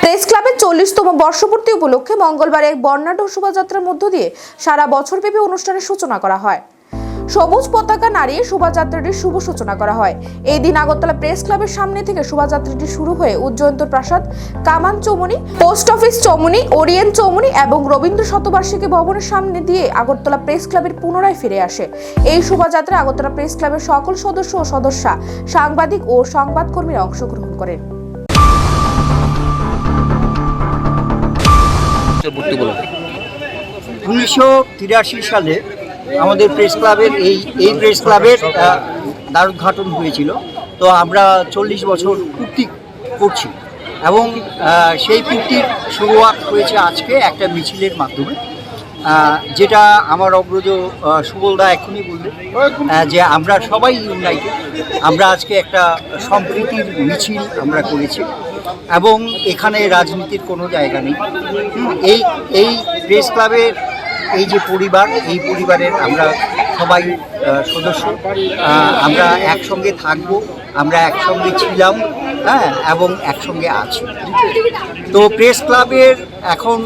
Press ক্লাবের 40তম বর্ষপূর্তি উপলক্ষে মঙ্গলবার এক বর্ণাঢ্য শোভাযাত্রার মধ্য দিয়ে সারা বছরব্যাপী অনুষ্ঠানের সূচনা করা হয়। সবুজ পতাকা নাড়িয়ে শোভাযাত্রাটির শুভ সূচনা করা হয়। এই দিন আগরতলা প্রেস ক্লাবের সামনে থেকে শোভাযাত্রাটি শুরু হয়ে উজ্জয়ন্তর প্রাসাদ, কামান Chowmuhani, post office Chowmuhani, Orient Chowmuhani এবং রবীন্দ্র শতবার্ষিকী ভবনের সামনে দিয়ে আগরতলা প্রেস ক্লাবের পুনরায় ফিরে আসে। এই শোভাযাত্রায় আগরতলা প্রেস ক্লাবের সকল সদস্য ও সদস্যা, সাংবাদিক ও সংবাদকর্মীরা অংশগ্রহণ করেন। 1983 সালে আমাদের প্রেস ক্লাবের এই প্রেস ক্লাবের দ্বারোদ্ঘাটন হয়েছিল। তো আমরা 40 বছর পূর্তি করছি এবং সেই পূর্তির শুরুয়াত হয়েছে আজকে একটা মিছিলের মাধ্যমে, যেটা আমার অগ্রজ সুবলদা এখনই বললেন যে আমরা সবাই ইউনাইটেড। আমরা আজকে একটা সম্প্রীতির মিছিল আমরা করেছি এবং এখানে রাজনীতির কোনো জায়গা নেই। এই প্রেস ক্লাবের এই যে পরিবার, এই পরিবারের আমরা সবাই সদস্য, আমরা একসঙ্গে থাকব, আমরা একসঙ্গে ছিলাম, এবং একসঙ্গে আছি। তো প্রেস ক্লাবের এখন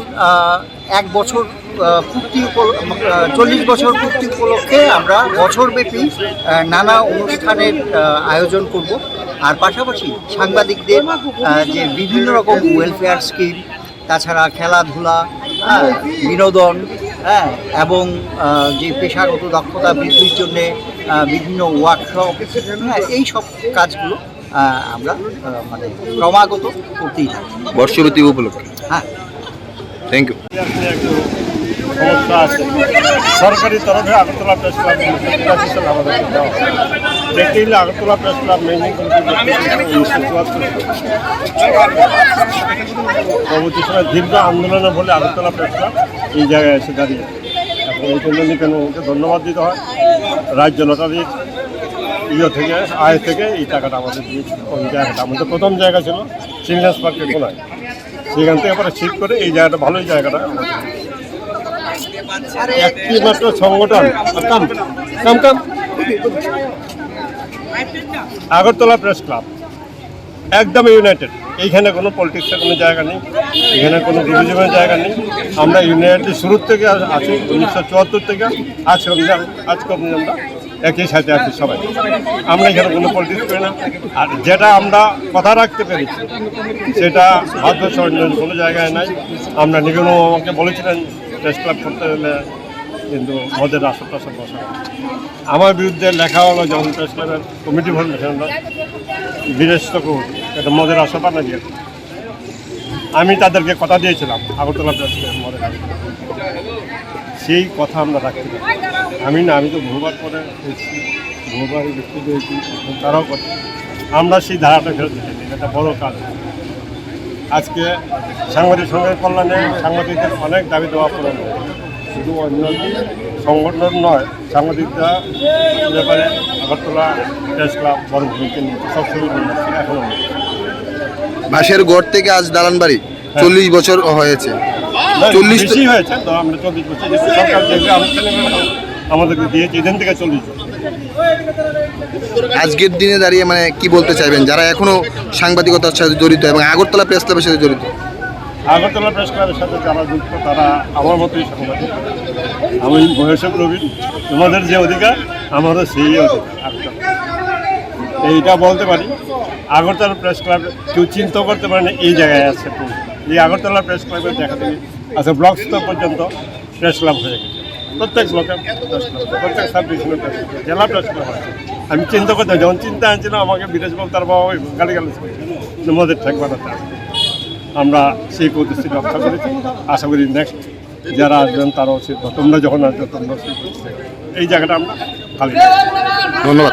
1 বছর পূর্তি 40 বছর পূর্তি উপলক্ষে আমরা বছরব্যাপী নানা অনুষ্ঠানের আয়োজন করব। আর পাশাপাশি সাংবাদিকদের যে বিভিন্ন রকম ওয়েলফেয়ার স্কিম, তাছাড়া খেলাধুলা, বিনোদন, এবং যে পেশাগত দক্ষতা বৃদ্ধির জন্যে বিভিন্ন ওয়ার্কশপ, এই সব কাজগুলো আমরা মানে ক্রমাগত করতেই থাকি বর্ষপূর্তি উপলক্ষে। হ্যাঁ, থ্যাংক ইউ। সমস্যা আছে সরকারি তরফে আগরতলা প্রেস ক্লাব আমাদের দেওয়া হয়। দেখতে গেলে আগরতলা প্রেস ক্লাব মেইনটেইন করতে 1974 পরবর্তী সময় দীর্ঘ আন্দোলনের ফলে আগরতলা প্রেস ক্লাব এই জায়গায় এসে দাঁড়িয়ে। এখন এই জন্য নিকেনকে ধন্যবাদ দিতে হয়। রাজ্য লটারির থেকে আয় থেকে এই টাকাটা আমাদের দিয়েছিল। ওই জায়গাটা আমাদের প্রথম জায়গা ছিল চিলড্রেন্স পার্কের কোনায়, সেখান থেকে পরে শিফট করে এই জায়গাটা, ভালোই জায়গাটা একটি মাত্র সংগঠন আগরতলা প্রেস ক্লাব একদম ইউনাইটেড। এইখানে কোনো পলিটিক্সের কোনো জায়গা নেই, এখানে কোনো ডিভিশনের জায়গা নেই। আমরা ইউনাইটেড শুরুর থেকে আছি, 1974 থেকে আজ অবধি আমরা একই সাথে আছি সবাই। আমরা এখানে কোনো পলিটিক্স করি না। আর যেটা আমরা কথা রাখতে পেরেছি সেটা ভারতবর্ষ অন্য কোনো জায়গায় নাই। আমরা নিগম আমাকে বলেছিলেন প্রেস ক্লাব করতে হলে কিন্তু মদের আসর টাসর বসা। আমার বিরুদ্ধে লেখা হলো যখন প্রেস ক্লাবের কমিটি ফর্মেশন বিরেস্ত করুন এটা মদের আসর বানা দিয়ে। আমি তাদেরকে কথা দিয়েছিলাম আগরতলা প্রেস ক্লাব মদের আসর, সেই কথা আমরা রাখতে পারি। আমি তো বহুবার করে এসেছি, বহুবার দেখতে পেয়েছি, তারাও করছে। আমরা সেই ধারাটা ফেরত দিতে চাই, এটা বড় কাজ। আজকে সাংবাদিক সংঘের কল্যাণে সাংবাদিকদের অনেক দাবি দেওয়া পূরণ হয়। শুধু অন্য সংগঠন নয়, সাংবাদিকরা ব্যাপারে আগরতলা প্রেস ক্লাব বড় ভূমিকা নিয়েছে, সবসময় এখনও। বাঁশের গড় থেকে আজ দালান বাড়ি 40 বছর হয়েছে। 40 বেশি হয়েছে তো, আমরা 40 বছর সরকার আমাদেরকে দিয়েছে এখান থেকে 40 বছর। আজকের দিনে দাঁড়িয়ে মানে কি বলতে চাইবেন যারা এখনো সাংবাদিকতার সাথে জড়িত এবং আগরতলা প্রেস ক্লাবের সাথে জড়িত? আগরতলা প্রেস ক্লাবের সাথে যারা যুক্ত তারা আমার মতোই সাংবাদিক। আমি বয়সে প্রবীণ, তোমাদের যে অধিকার আমারও সেই অধিকার। এইটা বলতে পারি, আগরতলা প্রেস ক্লাব কেউ চিন্তা করতে পারে না এই জায়গায় আছে। এই আগরতলা প্রেস ক্লাবের দেখা থেকে আচ্ছা ব্লক স্তর পর্যন্ত প্রেস ক্লাব হয়ে গেছে। প্রত্যেক ব্লকে প্রেস ক্লাব, প্রত্যেক সাব ডিভিশনের প্রেস ক্লাব, জেলা প্রেস ক্লাব আছে। আমি চিন্তা করতে, যখন চিন্তা আনছিল আমাকে বিদেশ বল তার বাবা গালি করছে মদের ঠেক বানাতে। আমরা সেই প্রতিশ্রুতি রক্ষা করেছি। আশা করি নেক্সট যারা আসবেন তারাও সে, তোমরা যখন আসবে তোমরা সেই এই জায়গাটা আমরা খালি। ধন্যবাদ।